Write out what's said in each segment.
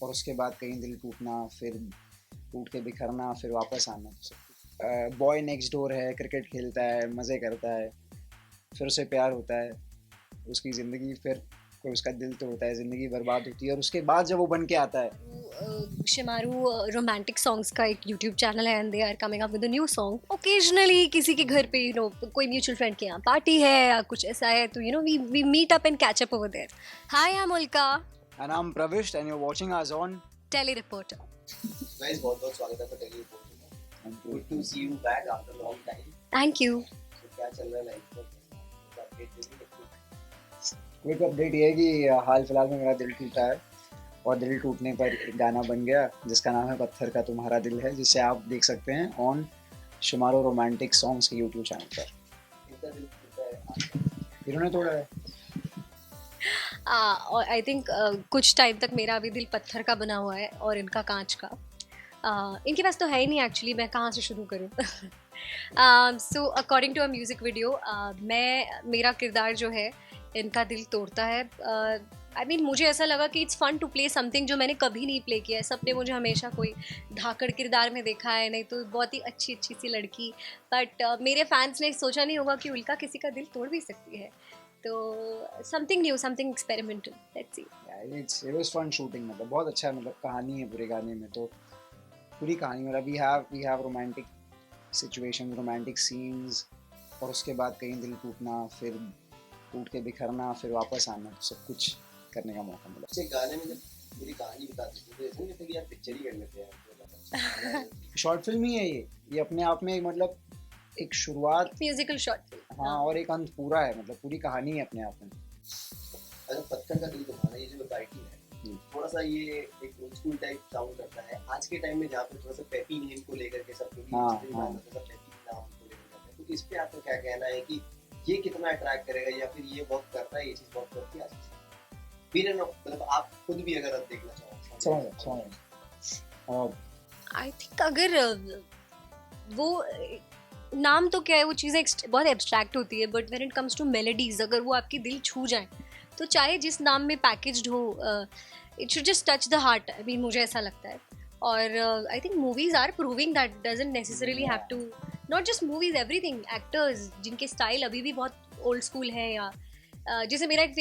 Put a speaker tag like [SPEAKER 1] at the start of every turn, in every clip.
[SPEAKER 1] और उसके बाद कहीं दिल टूटना, फिर टूट के बिखरना, फिर वापस आना। बॉय नेक्स्ट डोर है, क्रिकेट खेलता है, मज़े करता है, फिर उसे प्यार होता है, उसकी ज़िंदगी फिर कोई उसका दिल तोड़ता है, ज़िंदगी बर्बाद होती है, और उसके बाद जब वो बन के आता है।
[SPEAKER 2] शिमारू रोमांटिक सॉन्ग्स का एक यूट्यूब चैनल है and they are coming up with a new song occasionally किसी के घर पे कोई म्यूचुअल फ्रेंड के यहाँ पार्टी है या कुछ ऐसा है तो we meet up and catch up over there. Hi, I am Ulka,
[SPEAKER 1] and I am Pravisht and you are watching us on
[SPEAKER 2] tele reporter.
[SPEAKER 3] Guys बहुत बहुत स्वागत है आपका टेली रिपोर्टर में. Good to see you back after long time.
[SPEAKER 2] Thank you.
[SPEAKER 3] तो क्या चल रहा है लाइफ में? अपडेट देंगे.
[SPEAKER 1] क्विक अपडेट ये है कि हाल फिलहाल में मेरा दिल टूटा है, और दिल टूटने पर एक गाना बन गया जिसका नाम है पत्थर का तुम्हारा दिल है, जिसे आप देख सकते हैं ऑन शुमारो रोमांटिक सॉन्ग्स के यूट्यूब चैनल पर.
[SPEAKER 3] इनका दिल टूटा है आपका.
[SPEAKER 1] इन्होंने तोड़ा है.
[SPEAKER 2] और आई थिंक कुछ टाइम तक मेरा अभी दिल पत्थर का बना हुआ है और इनका कांच का. इनके पास तो है ही नहीं एक्चुअली, मैं कहाँ से शुरू करूँ. So according to a music video मेरा किरदार जो है इनका दिल तोड़ता है. आई मीन मुझे ऐसा लगा कि it's fun to play something जो मैंने कभी नहीं प्ले किया है. सबने मुझे हमेशा कोई धाकड़ किरदार में देखा है, नहीं तो बहुत ही अच्छी अच्छी सी लड़की. बट मेरे फैंस ने सोचा नहीं होगा कि उल्का किसी का दिल तोड़ भी सकती है. तो something new, something experimental, let's see.
[SPEAKER 1] It was fun shooting. मतलब बहुत अच्छा है, मतलब कहानी है पूरे गाने में. तो पूरी कहानी मतलब we have romantic situation, romantic scenes, और उसके बाद कहीं दिल टूटना, फिर टूट के बिखरना, फिर वापस आना, सब कुछ करने का मौका मिला.
[SPEAKER 3] अच्छे गाने में जब पूरी कहानी बता दी तो ऐसा नहीं लगता कि यार पिक्चर ही कर लेते हैं.
[SPEAKER 1] शॉर्ट फिल्म ही है ये अपने आप में. मतलब एक शुरुआत,
[SPEAKER 2] म्यूजिकल शॉट.
[SPEAKER 1] हाँ, और एक अंत पूरा है. मतलब पूरी कहानी है अपने आप में.
[SPEAKER 3] अच्छा, पत्थर का दिल तुम्हारा ये जो टाइटल है थोड़ा सा ये एक ओल्ड स्कूल टाइप साउंड करता है आज के टाइम में, जहाँ पे थोड़ा सा पेपी नेम को लेकर के सब लोग
[SPEAKER 1] हाँ,
[SPEAKER 3] पेपी नाम को लेकर जाते हैं. तो इस पे आपका क्या कहना है कि ये कितना अट्रैक्ट करेगा, या फिर ये बहुत करता है, ये चीज बहुत करती है आज? फिर मतलब आप खुद भी अगर आप देखना चाहो.
[SPEAKER 1] और
[SPEAKER 2] आई थिंक अगर वो नाम तो क्या है, वो चीज़ें बहुत एब्स्ट्रैक्ट होती है, but when it comes to melodies अगर वो आपके दिल छू जाए तो चाहे जिस नाम में पैकेज्ड हो, it should just touch the heart. I mean मुझे ऐसा लगता है. और I think movies are proving that doesn't necessarily have to, not just movies, everything. Actors जिनके स्टाइल अभी भी बहुत ओल्ड स्कूल है, या जैसे मेरा एक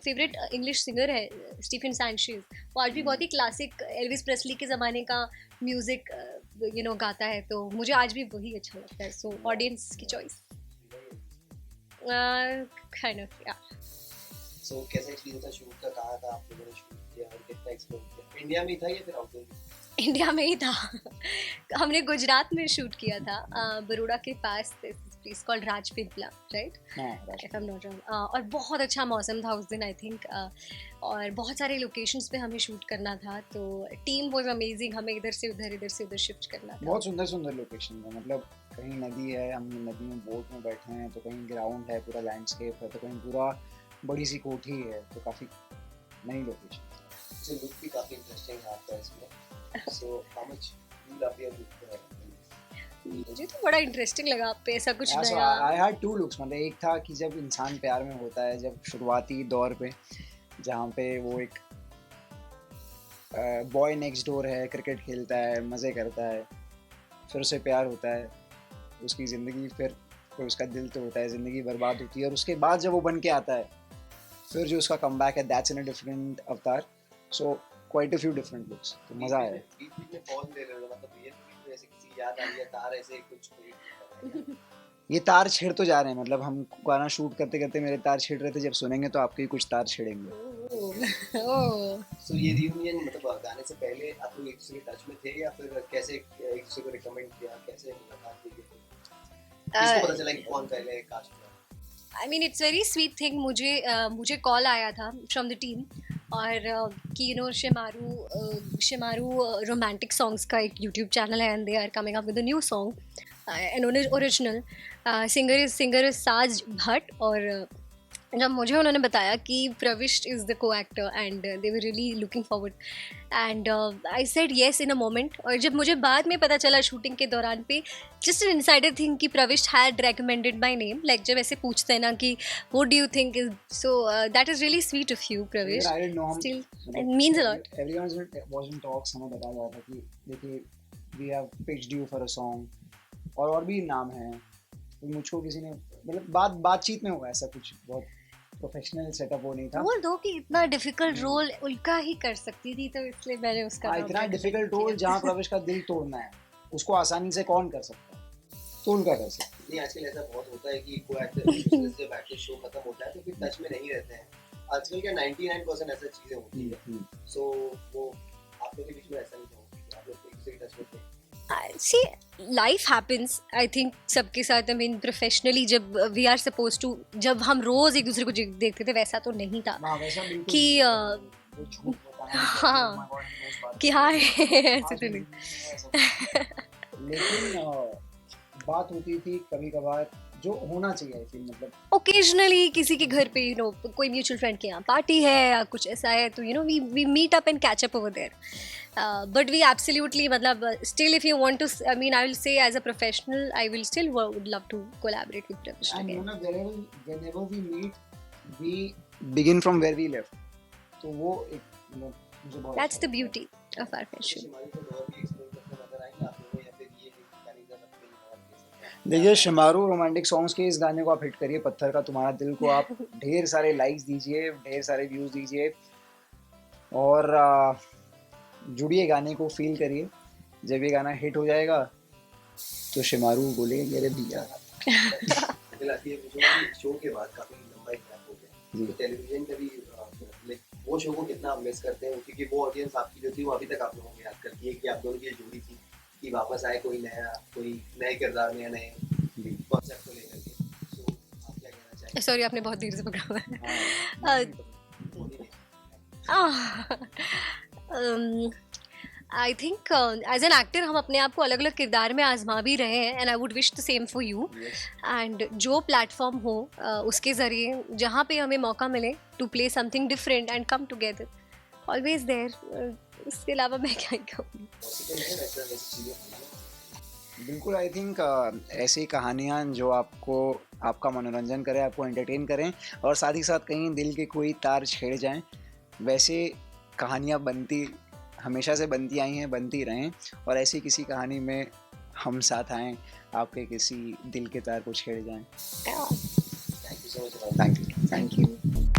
[SPEAKER 2] फेवरेट इंग्लिश सिंगर है स्टीफन सैंचेज, वो आज भी बहुत ही क्लासिक एल्विस प्रेस्ली के ज़माने का म्यूज़िक गाता है. तो मुझे आज भी वही अच्छा लगता है. सो ऑडियंस की चॉइस. काइंड ऑफ या.
[SPEAKER 3] सो कैसा एक्सपीरियंस था शूट का? कहाँ था आप लोगों ने शूट किया और कितना एक्सप्लोर किया? इंडिया में ही था या फिर आउटडोर?
[SPEAKER 2] इंडिया में ही था. हमने गुजरात में शूट किया था, बरोड़ा के पास place called Rajpipla, right, if I am not wrong. और बहुत अच्छा मौसम था उस दिन आई थिंक, और बहुत सारे लोकेशंस पे हमें शूट करना था. तो टीम वाज अमेजिंग. हमें इधर से उधर शिफ्ट करना था.
[SPEAKER 1] बहुत सुंदर सुंदर लोकेशन है. मतलब कहीं नदी है, हम नदी में बोट में बैठे हैं, तो कहीं ग्राउंड है, पूरा लैंडस्केप है, तो कहीं पूरा बड़ी सी कोठी है. तो काफ़ी नई लोकेशन.
[SPEAKER 3] So look भी काफी इंटरेस्टिंग है आपका इसमें. So how much you love your look?
[SPEAKER 2] मुझे तो बड़ा इंटरेस्टिंग लगा आप पे ऐसा कुछ नया.
[SPEAKER 1] I had two looks. मतलब एक था कि जब इंसान प्यार में होता है, जब शुरुआती दौर पे, जहाँ पे वो एक बॉय नेक्स्ट डोर है, क्रिकेट खेलता है, मज़े करता है, फिर उसे प्यार होता है, उसकी ज़िंदगी फिर कोई उसका दिल तोड़ता है, ज़िंदगी बर्बाद होती है, और उसके बाद जब वो बन के आता है, फिर जो उसका कमबैक है, that's in a different avatar. So quite a few different looks. तो मज़ा आया.
[SPEAKER 3] बीच में पॉज ले रहे हो, मतलब ये तो ऐसे किसी याद आ रही है तार ऐसे कुछ कोई.
[SPEAKER 1] ये तार छेड़ तो जा रहे हैं. मतलब हम गाना शूट करते करते मेरे तार छेड़ रहे थे. जब सुनेंगे तो आपके कुछ तार छेड़ेंगे.
[SPEAKER 3] सो ये रियूनियन मतलब गाने से पहले आप लोग एक दूसरे के टच में थे, या फिर कैसे एक दूसरे को रिकमेंड किया, कैसे मुलाकात हुई? किसको पता चला कि कौन पहले कास्ट हुआ?
[SPEAKER 2] I mean it's very sweet thing. मुझे कॉल आया था फ्रॉम द टीम, और कि शिमारू रोमांटिक सॉन्ग्स का एक यूट्यूब चैनल है and they are coming up with a new song, an original. Singer is Saaz Bhatt, और जब मुझे उन्होंने बताया कि Pravisht is the co actor and they were really looking forward and I said yes in a moment. और जब मुझे बाद में पता चला शूटिंग के दौरान पे जस्ट एन इनसाइडर थिंग कि प्रविष्ट had recommended my name, like जब ऐसे पूछते हैं ना कि what do you think is, so that is really sweet of you प्रविष्ट.
[SPEAKER 1] I didn't know हम
[SPEAKER 2] Still,
[SPEAKER 1] मतलब
[SPEAKER 2] it means a lot.
[SPEAKER 1] everyone was in talks, हमें बताया जा रहा था कि देखिए we have pitched you for a song और भी नाम हैं. तो मुझको किसी ने मतलब बातचीत में हुआ, ऐसा कुछ बहुत प्रोफेशनल सेटअप वो नहीं था.
[SPEAKER 2] बोल दो कि इतना डिफिकल्ट रोल उल्का ही कर सकती थी, तो इसलिए मैंने उसका नाम
[SPEAKER 1] इतना
[SPEAKER 2] recommend
[SPEAKER 1] डिफिकल्ट
[SPEAKER 2] किया.
[SPEAKER 1] रोल जहाँ प्रवेश का दिल तोड़ना है उसको आसानी से कौन कर सकता है, तो उनका कर सकता है.
[SPEAKER 3] नहीं, आजकल ऐसा बहुत होता है कि कोई एक्टर जब एक्टर शो खत्म होता है तो फिर टच में नहीं रहते हैं. आजकल क्या 99% ऐसा चीजें होती है. सो वो आप लोग के बीच में ऐसा नहीं होता, आप लोग एक दूसरे के टच में थे.
[SPEAKER 2] See, life happens. I think सबके साथ, I mean professionally जब we are supposed to, जब हम रोज एक दूसरे को देखते थे वैसा तो नहीं था
[SPEAKER 1] हाँ, वैसा बिल्कुल
[SPEAKER 2] कि
[SPEAKER 1] वो झूठ बताना नहीं चाहिए.
[SPEAKER 2] हाँ,
[SPEAKER 1] Oh my God, हम उस बात
[SPEAKER 2] कि
[SPEAKER 1] पे-
[SPEAKER 2] हाँ ऐसे
[SPEAKER 1] आज
[SPEAKER 2] तो नहीं.
[SPEAKER 1] लेकिन बात होती थी कभी कभार जो होना चाहिए फिर मतलब
[SPEAKER 2] ओकेजनली किसी के घर पे यू नो कोई म्यूचुअल फ्रेंड के यहाँ पार्टी है या कुछ ऐसा है तो you know we meet up and catch up over there. But we absolutely मतलब still if you want to, I mean I will say as a professional I will still would love to collaborate with Pravisht
[SPEAKER 1] and
[SPEAKER 2] again.
[SPEAKER 1] whenever we meet we begin from where we left. तो वो एक मतलब मुझे बहुत
[SPEAKER 2] That's
[SPEAKER 1] अच्छा
[SPEAKER 2] the
[SPEAKER 1] लगता है.
[SPEAKER 2] beauty of our friendship.
[SPEAKER 3] शिमाली को और भी एक्सप्लोर करते नजर आएंगे आप लोगों, या फिर ये गाने का सब कहीं और के साथ?
[SPEAKER 1] देखिए शिमारू रोमांटिक सॉन्ग्स के इस गाने को आप हिट करिए, पत्थर का तुम्हारा दिल को आप ढेर सारे लाइक्स दीजिए, ढेर सारे व्यूज दीजिए और जुड़िए, गाने को फील करिए. जब ये गाना हिट हो जाएगा तो शिमारू बोले मेरे भैया.
[SPEAKER 3] मुझे लगता है कि शो के बाद काफी लंबा एक गैप हो गया.
[SPEAKER 1] जी.
[SPEAKER 3] तो टेलीविजन का भी लाइक वो शो को कितना मिस करते हैं, क्योंकि वो ऑडियंस आपकी जो थी वो अभी तक आप लोगों को याद करती है कि आप दोनों की जो जोड़ी थी कि वापस आए कोई नए किरदार में, नए कॉन्सेप्ट को लेकर के. सो आप क्या कहना चाहेंगे?
[SPEAKER 2] सॉरी आपने बहुत देर से पकड़ा हुआ है.
[SPEAKER 1] हाँ,
[SPEAKER 3] बोलिए.
[SPEAKER 2] I think as an actor हम अपने आप को अलग अलग किरदार में आजमा भी रहे हैं and I would wish the same for you.
[SPEAKER 1] yes.
[SPEAKER 2] And जो प्लेटफॉर्म हो उसके ज़रिए जहाँ पे हमें मौका मिले to play something different and come together, always there. इसके अलावा मैं क्या कहूँ.
[SPEAKER 3] पॉसिबल है वैसा वैसी चीजें होना?
[SPEAKER 1] बिल्कुल. आई थिंक ऐसी कहानियाँ जो आपको आपका मनोरंजन करें, आपको एंटरटेन करें और साथ ही साथ कहीं दिल के कोई तार छेड़ जाएं, वैसे कहानियाँ बनती हमेशा से बनती आई हैं, बनती रहें और ऐसी किसी कहानी में हम साथ आएं, आपके किसी दिल के तार को छेड़ जाएं.
[SPEAKER 3] Thank you so much.
[SPEAKER 1] Thank you.
[SPEAKER 2] Thank you.